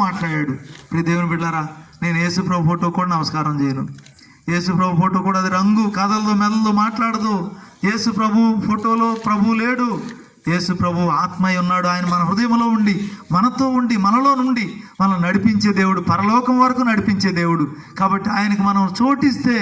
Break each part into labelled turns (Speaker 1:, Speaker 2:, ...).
Speaker 1: మాట్లాడాడు. ప్రియ దేవుని బిడ్డారా, నేను యేసు ప్రభు ఫోటో కూడా నమస్కారం చేయను. యేసు ప్రభు ఫోటో కూడా అది రంగు కదలదు, మెదలదు, మాట్లాడదు. యేసు ప్రభు ఫోటోలో ప్రభు లేడు. యేసు ప్రభు ఆత్మయ్య ఉన్నాడు. ఆయన మన హృదయంలో ఉండి, మనతో ఉండి, మనలో నుండి మనం నడిపించే దేవుడు, పరలోకం వరకు నడిపించే దేవుడు. కాబట్టి ఆయనకు మనం చోటిస్తే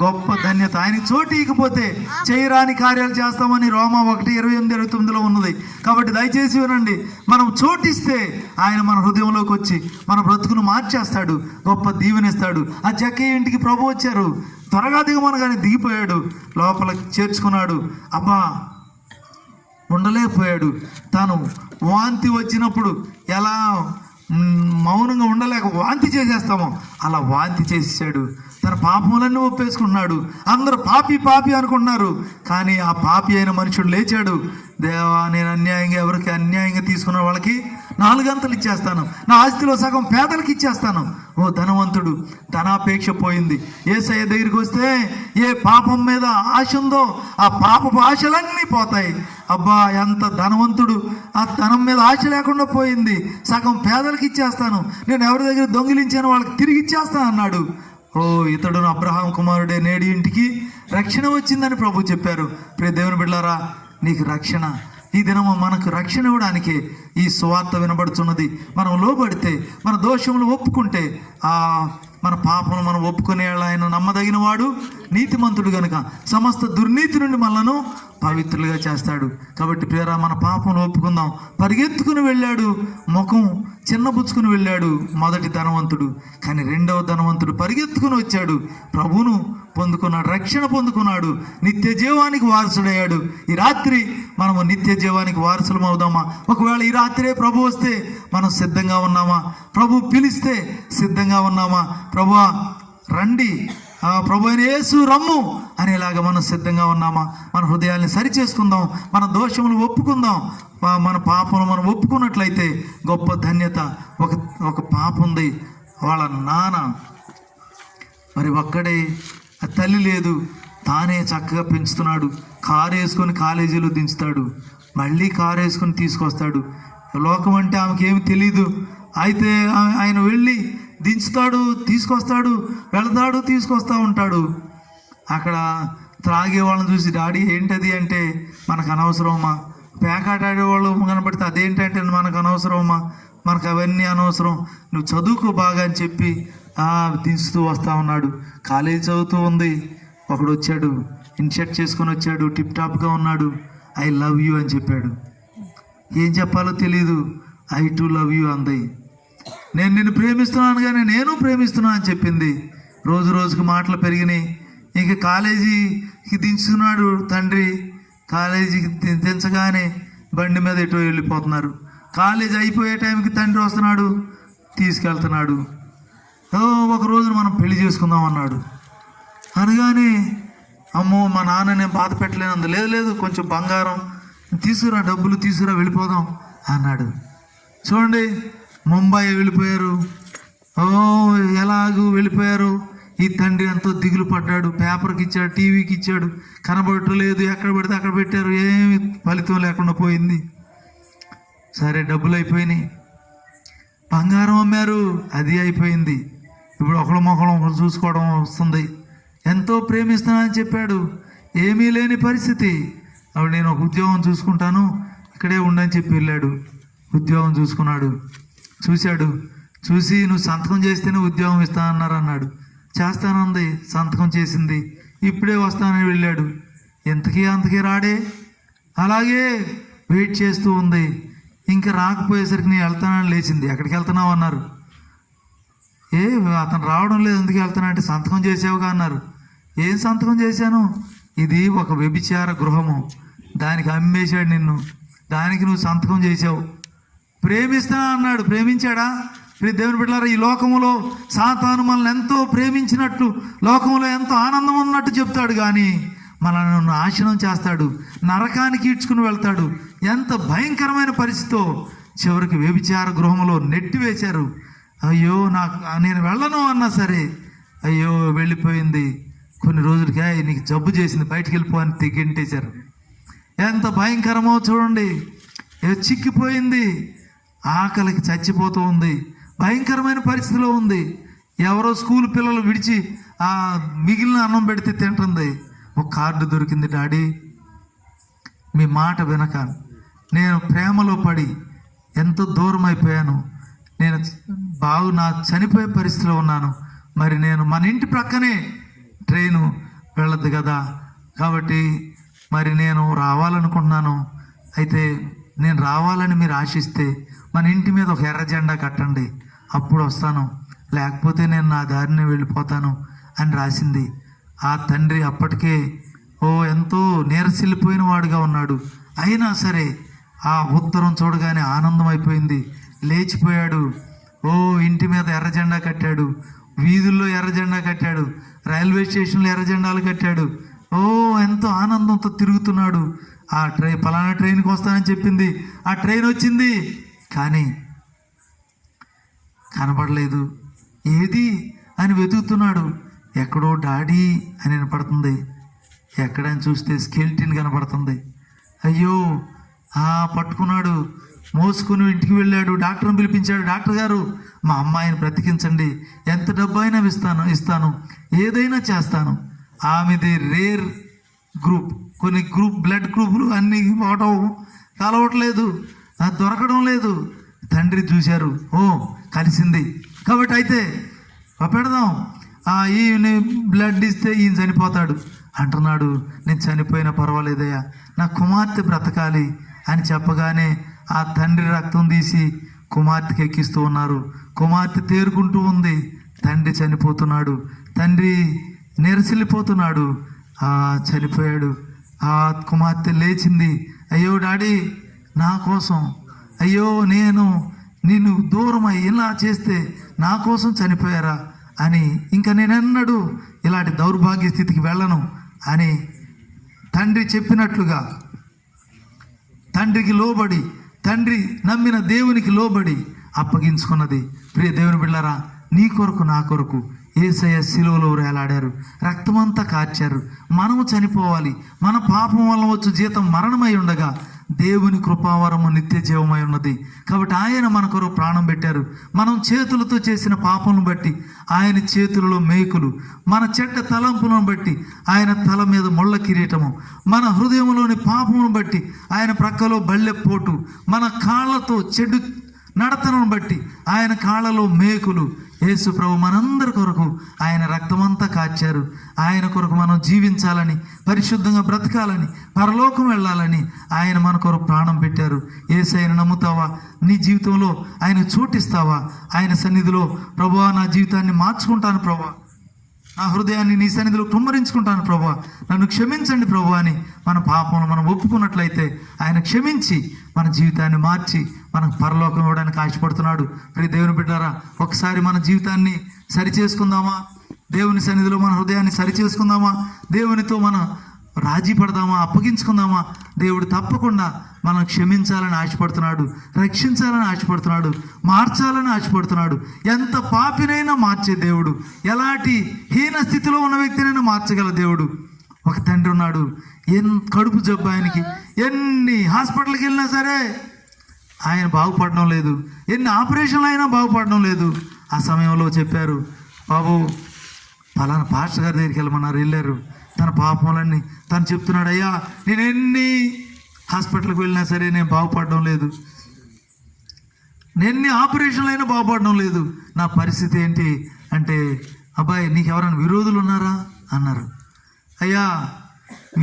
Speaker 1: గొప్ప ధన్యత. ఆయనకి చోటు ఇకపోతే చేయరాని కార్యాలు చేస్తామని రోమా 1:28-29 ఉన్నది. కాబట్టి దయచేసి వినండి, మనం చోటిస్తే ఆయన మన హృదయంలోకి వచ్చి మన బ్రతుకును మార్చేస్తాడు, గొప్ప దీవెనిస్తాడు. ఆ జక్కయ్య ఇంటికి ప్రభు వచ్చారు, త్వరగా దిగమనగానే దిగిపోయాడు, లోపలికి చేర్చుకున్నాడు. అబ్బా ఉండలేకపోయాడు. తాను వాంతి వచ్చినప్పుడు ఎలా మౌనంగా ఉండలేక వాంతి చేసేస్తామో అలా వాంతి చేసేసాడు. తన పాపములన్నీ ఒప్పేసుకున్నాడు. అందరూ పాపి పాపి అనుకున్నారు, కానీ ఆ పాపి అయిన మనుషుడు లేచాడు. దేవా, నేను ఎవరికి అన్యాయంగా తీసుకున్న వాళ్ళకి 4 గంటలు ఇచ్చేస్తాను, నా ఆస్తిలో సగం పేదలకు ఇచ్చేస్తాను. ఓ ధనవంతుడు, ధనాపేక్ష పోయింది. యేసయ్య దగ్గరికి వస్తే ఏ పాపం మీద ఆశ ఉందో ఆ పాపపు ఆశలన్నీ పోతాయి. అబ్బా, ఎంత ధనవంతుడు, ఆ ధనం మీద ఆశ లేకుండా పోయింది. సగం పేదలకు ఇచ్చేస్తాను, నేను ఎవరి దగ్గర దొంగిలించాను వాళ్ళకి తిరిగి ఇచ్చేస్తాను అన్నాడు. ఓ, ఇతడును అబ్రహాం కుమారుడే, నేడి ఇంటికి రక్షణ వచ్చిందని ప్రభు చెప్పారు. ప్రియ దేవుని బిడ్డలారా, నీకు రక్షణ ఈ దినము మనకు రక్షణ ఇవ్వడానికే ఈ సువార్త వినబడుతున్నది. మనం లోబడితే, మన దోషములు ఒప్పుకుంటే, మన పాపను మనం ఒప్పుకునే ఆయన నమ్మదగిన వాడు, నీతిమంతుడు గనుక సమస్త దుర్నీతి నుండి మనలను పవిత్రులుగా చేస్తాడు. కాబట్టి ప్రియరా, మన పాపను ఒప్పుకుందాం. పరిగెత్తుకుని వెళ్ళాడు, ముఖం చిన్నబుచ్చుకుని వెళ్ళాడు మొదటి ధనవంతుడు. కానీ రెండవ ధనవంతుడు పరిగెత్తుకుని వచ్చాడు, ప్రభువును పొందుకున్నాడు, రక్షణ పొందుకున్నాడు, నిత్య జీవానికి వారసుడయ్యాడు. ఈ రాత్రి మనము నిత్య జీవానికి వారసులం అవుదామా? ఒకవేళ ఈ రాత్రే ప్రభు వస్తే మనం సిద్ధంగా ఉన్నామా? ప్రభు పిలిస్తే సిద్ధంగా ఉన్నామా? ప్రభువా రండి, ప్రభు అయిన యేసు రమ్ము అనేలాగా మనం సిద్ధంగా ఉన్నామా? మన హృదయాల్ని సరిచేసుకుందాం, మన దోషములు ఒప్పుకుందాం. మన పాపను మనం ఒప్పుకున్నట్లయితే గొప్ప ధన్యత. ఒక పాప ఉంది, వాళ్ళ నాన్న మరి ఒక్కడే, తల్లి లేదు, తానే చక్కగా పెంచుతున్నాడు. కారు వేసుకొని కాలేజీలో దించుతాడు, మళ్ళీ కారు వేసుకొని తీసుకొస్తాడు. లోకం అంటే ఆమెకి ఏమి తెలీదు. అయితే ఆయన వెళ్ళి దించుతాడు, తీసుకొస్తాడు, వెళతాడు, తీసుకొస్తూ ఉంటాడు. అక్కడ త్రాగే వాళ్ళని చూసి, డాడీ ఏంటది అంటే, మనకు అనవసరమమ్మా. పేకాట ఆడేవాళ్ళు కనబడితే అదేంటంటే మనకు అనవసరమమ్మా, మనకు అవన్నీ అనవసరం, నువ్వు చదువుకో బాగా అని చెప్పి దించుతూ వస్తూ ఉన్నాడు. కాలేజీ చదువుతూ ఉంది. ఒకడు వచ్చాడు, ఇన్షర్ట్ చేసుకొని వచ్చాడు, టిప్ టాప్గా ఉన్నాడు. ఐ లవ్ యూ అని చెప్పాడు. ఏం చెప్పాలో తెలీదు. ఐ టు లవ్ యూ అంది. నేను నిన్ను ప్రేమిస్తున్నాను కానీ నేను ప్రేమిస్తున్నాను అని చెప్పింది. రోజు రోజుకి మాటలు పెరిగినాయి. ఇంక కాలేజీకి దించుతున్నాడు తండ్రి. కాలేజీకి దించగానే బండి మీద ఎటో వెళ్ళిపోతున్నారు. కాలేజీ అయిపోయే టైంకి తండ్రి వస్తున్నాడు, తీసుకెళ్తున్నాడు. ఒక రోజున మనం పెళ్లి చేసుకుందాం అన్నాడు. అనగానే, అమ్మో మా నాన్న నేను బాధ పెట్టలేనందు. లేదు కొంచెం బంగారం తీసుకురా, డబ్బులు తీసుకురా, వెళ్ళిపోదాం అన్నాడు. చూడండి, ముంబై వెళ్ళిపోయారు. ఎలాగూ వెళ్ళిపోయారు. ఈ తండ్రి ఎంతో దిగులు పడ్డాడు. పేపర్కి ఇచ్చాడు, టీవీకి ఇచ్చాడు, కనబడట్లేదు. ఎక్కడ పెడితే అక్కడ పెట్టారు, ఏమి ఫలితం లేకుండా పోయింది. సరే, డబ్బులు అయిపోయినాయి. బంగారం అమ్మారు, అది అయిపోయింది. ఇప్పుడు ఒకళ్ళు చూసుకోవడం వస్తుంది. ఎంతో ప్రేమిస్తున్నానని చెప్పాడు, ఏమీ లేని పరిస్థితి. అప్పుడు నేను ఒక ఉద్యోగం చూసుకుంటాను, ఇక్కడే ఉండని చెప్పి వెళ్ళాడు. ఉద్యోగం చూసుకున్నాడు. చూసి నువ్వు సంతకం చేస్తేనే ఉద్యోగం ఇస్తానన్నారు అన్నాడు. చేస్తానంది, సంతకం చేసింది. ఇప్పుడే వస్తానని వెళ్ళాడు. అంతకీ రాడే. అలాగే వెయిట్ చేస్తూ ఉంది. ఇంకా రాకపోయేసరికి నేను వెళ్తానని లేచింది. ఎక్కడికి వెళ్తున్నావు అన్నారు. అతను రావడం లేదు, ఎందుకు వెళ్తున్నా అంటే, సంతకం చేసావుగా అన్నారు. ఏం సంతకం చేశాను? ఇది ఒక వ్యభిచార గృహము, దానికి అమ్మేశాడు నిన్ను, దానికి నువ్వు సంతకం చేసావు. ప్రేమిస్తున్నా అన్నాడు. ప్రేమించాడా? దేవుని బిడ్డలారా, ఈ లోకములో సాతాను మనల్ని ఎంతో ప్రేమించినట్లు, లోకములో ఎంతో ఆనందం ఉన్నట్టు చెప్తాడు, కానీ మనల్ని నాశనం చేస్తాడు, నరకానికి ఈడ్చుకుని వెళ్తాడు. ఎంత భయంకరమైన పరిస్థితితో చివరికి వ్యభిచార గృహంలో నెట్టివేశారు. అయ్యో, నేను వెళ్ళను అన్నా సరే, అయ్యో వెళ్ళిపోయింది. కొన్ని రోజులకి నీకు జబ్బు చేసింది, బయటికి వెళ్ళిపో అని తెగింటేశారు. ఎంత భయంకరమో చూడండి. చిక్కిపోయింది, ఆకలికి చచ్చిపోతూ ఉంది. భయంకరమైన పరిస్థితిలో ఉంది. ఎవరో స్కూల్ పిల్లలు విడిచి ఆ మిగిలిన అన్నం పెడితే తింటుంది. ఒక కార్డు దొరికింది, డాడీ మీ మాట వినక నేను ప్రేమలో పడి ఎంతో దూరం అయిపోయాను, నేను నా చనిపోయే పరిస్థితిలో ఉన్నాను, మరి నేను మన ఇంటి ప్రక్కనే ట్రైను వెళ్ళదు కదా, కాబట్టి మరి నేను రావాలనుకుంటున్నాను, అయితే నేను రావాలని మీరు ఆశిస్తే మన ఇంటి మీద ఒక ఎర్ర జెండా కట్టండి, అప్పుడు వస్తాను, లేకపోతే నేను నా దారిని వెళ్ళిపోతాను అని రాసింది. ఆ తండ్రి అప్పటికే ఎంతో నీరసిల్లిపోయిన వాడుగా ఉన్నాడు. అయినా సరే ఆ ఉత్తరం చూడగానే ఆనందం అయిపోయింది, లేచిపోయాడు. ఇంటి మీద ఎర్ర జెండా కట్టాడు, వీధుల్లో ఎర్ర జెండా కట్టాడు, రైల్వే స్టేషన్లో ఎర్ర జెండాలు కట్టాడు. ఎంతో ఆనందంతో తిరుగుతున్నాడు. ఆ పలానా ట్రైన్కి వస్తానని చెప్పింది, ఆ ట్రైన్ వచ్చింది, కానీ కనపడలేదు. ఏది అని వెతుకుతున్నాడు. ఎక్కడో డాడీ అని వినపడుతుంది. ఎక్కడని చూస్తే స్కెల్టిన్ కనపడుతుంది. అయ్యో పట్టుకున్నాడు, మోసుకుని ఇంటికి వెళ్ళాడు. డాక్టర్ని పిలిపించాడు. డాక్టర్ గారు, మా అమ్మాయిని బ్రతికించండి, ఎంత డబ్బు అయినా ఇస్తాను, ఏదైనా చేస్తాను. ఆమెది రేర్ గ్రూప్, కొన్ని బ్లడ్ గ్రూపులు అన్నీ కలవట్లేదు, దొరకడం లేదు. తండ్రి చూశారు, కలిసింది, కాబట్టి అయితే పెడదాం, ఈయన బ్లడ్ ఇస్తే ఈయన చనిపోతాడు అంటున్నాడు. నేను చనిపోయినా పర్వాలేదయ్యా, నా కుమార్తె బ్రతకాలి అని చెప్పగానే ఆ తండ్రి రక్తం తీసి కుమార్తెకి ఎక్కిస్తూ ఉన్నారు. కుమార్తె తేరుకుంటూ ఉంది. తండ్రి చనిపోతున్నాడు, తండ్రి నిరసిల్లిపోతున్నాడు. చనిపోయాడు. ఆ కుమార్తె లేచింది. అయ్యో డాడీ, నా కోసం, అయ్యో నేను నిన్ను దూరమై ఇలా చేస్తే నా కోసం చనిపోయారా అని, ఇంకా నేనెన్నడూ ఇలాంటి దౌర్భాగ్య స్థితికి వెళ్ళను అని తండ్రి చెప్పినట్లుగా తండ్రికి లోబడి, తండ్రి నమ్మిన దేవునికి లోబడి అప్పగించుకున్నది. ప్రియ దేవుని బిడ్డలారా, నీ కొరకు నా కొరకు యేసయ్య శిలువలో వేలాడారు, రక్తమంతా కార్చారు. మనము చనిపోవాలి, మన పాపం వల్ల వచ్చు జీతం మరణమై ఉండగా దేవుని కృపావరము నిత్య జీవమై ఉన్నది. కాబట్టి ఆయన మన కొరకు ప్రాణం పెట్టారు. మనం చేతులతో చేసిన పాపమును బట్టి ఆయన చేతులలో మేకులు, మన చెడ్డ తలంపులను బట్టి ఆయన తల మీద ముళ్ళ కిరీటము, మన హృదయంలోని పాపమును బట్టి ఆయన ప్రక్కలో బళ్ళెపోటు, మన కాళ్ళతో చెడు నడతను బట్టి ఆయన కాళ్ళలో మేకులు. యేసు ప్రభు మనందరి కొరకు ఆయన రక్తమంతా కాచారు. ఆయన కొరకు మనం జీవించాలని, పరిశుద్ధంగా బ్రతకాలని, పరలోకం వెళ్ళాలని ఆయన మన కొరకు ప్రాణం పెట్టారు. యేసయ్యను నమ్ముతావా? నీ జీవితంలో ఆయన చోటిస్తావా? ఆయన సన్నిధిలో, ప్రభువా నా జీవితాన్ని మార్చుకుంటాను ప్రభువా, నా హృదయాన్ని నీ సన్నిధిలో కుమ్మరించుకుంటాను ప్రభువా, నన్ను క్షమించండి ప్రభువా అని మన పాపమును మనం ఒప్పుకున్నట్లయితే ఆయన క్షమించి మన జీవితాన్ని మార్చి మనకు పరలోకం ఇవ్వడానికి ఆశపడుతున్నాడు. ప్రియ దేవుని బిడ్డారా, ఒకసారి మన జీవితాన్ని సరిచేసుకుందామా? దేవుని సన్నిధిలో మన హృదయాన్ని సరిచేసుకుందామా? దేవునితో మనం రాజీ పడదామా? అప్పగించుకుందామా? దేవుడు తప్పకుండా మనం క్షమించాలని ఆశపడుతున్నాడు, రక్షించాలని ఆశపడుతున్నాడు, మార్చాలని ఆశపడుతున్నాడు. ఎంత పాపినైనా మార్చే దేవుడు, ఎలాంటి హీన స్థితిలో ఉన్న వ్యక్తినైనా మార్చగల దేవుడు. ఒక తండ్రి ఉన్నాడు, కడుపు జబ్బు ఆయనకి, ఎన్ని హాస్పిటల్కి వెళ్ళినా సరే ఆయన బాగుపడడం లేదు, ఎన్ని ఆపరేషన్లు అయినా బాగుపడడం లేదు. ఆ సమయంలో చెప్పారు, బాబు పలానా పాస్టర్ గారి దగ్గరికి వెళ్ళమన్నారు. వెళ్ళారు. తన పాపములన్నీ తను చెప్తున్నాడు, అయ్యా నేను ఎన్ని హాస్పిటల్కి వెళ్ళినా సరే నేను బాగుపడడం లేదు, ఎన్ని ఆపరేషన్లు అయినా బాగుపడడం లేదు, నా పరిస్థితి ఏంటి అంటే, అబ్బాయి నీకు ఎవరైనా విరోధులు ఉన్నారా అన్నారు. అయ్యా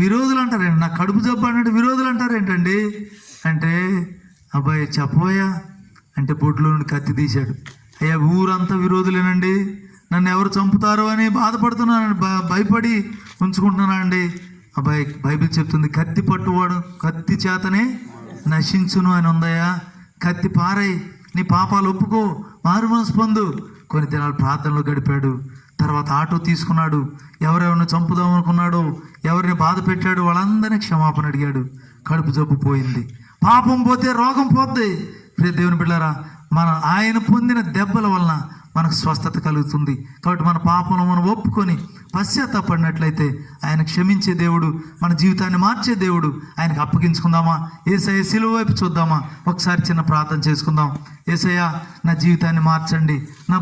Speaker 1: విరోధులు అంటారేంటి, నా కడుపు జబ్బు అంటే విరోధులు అంటారేంటండి అంటే, అబ్బాయి చెప్పబోయా అంటే బొడ్లో నుండి కత్తి తీశాడు. అయ్యా ఊరంతా విరోధులేనండి, నన్ను ఎవరు చంపుతారో అని బాధపడుతున్నాను, భయపడి ఉంచుకుంటున్నానండి. అబ్బాయి బైబిల్ చెప్తుంది, కత్తి పట్టువాడు కత్తి చేతనే నశించును అని ఉందయ్యా. కత్తి పారై నీ పాపాలు ఒప్పుకో, మారు మనసు పొందు. కొన్ని దినాలు ప్రార్థనలో గడిపాడు. తర్వాత ఆటో తీసుకున్నాడు. ఎవరెవరిని చంపుదాం అనుకున్నాడో, ఎవరిని బాధ పెట్టాడు వాళ్ళందరినీ క్షమాపణ అడిగాడు. కడుపు జబ్బు పోయింది. పాపం పోతే రోగం పోద్ది. ప్రియ దేవుని బిడ్డలారా, ఆయన పొందిన దెబ్బల వలన మనకు స్వస్థత కలుగుతుంది. కాబట్టి మన పాపంలో మనం ఒప్పుకొని పశ్చాత్తాపడినట్లయితే ఆయన క్షమించే దేవుడు, మన జీవితాన్ని మార్చే దేవుడు. ఆయనకు అప్పగించుకుందామా? యేసయ్య సిలువ వైపు చూద్దామా? ఒకసారి చిన్న ప్రార్థన చేసుకుందాం. యేసయ్య, నా జీవితాన్ని మార్చండి, నా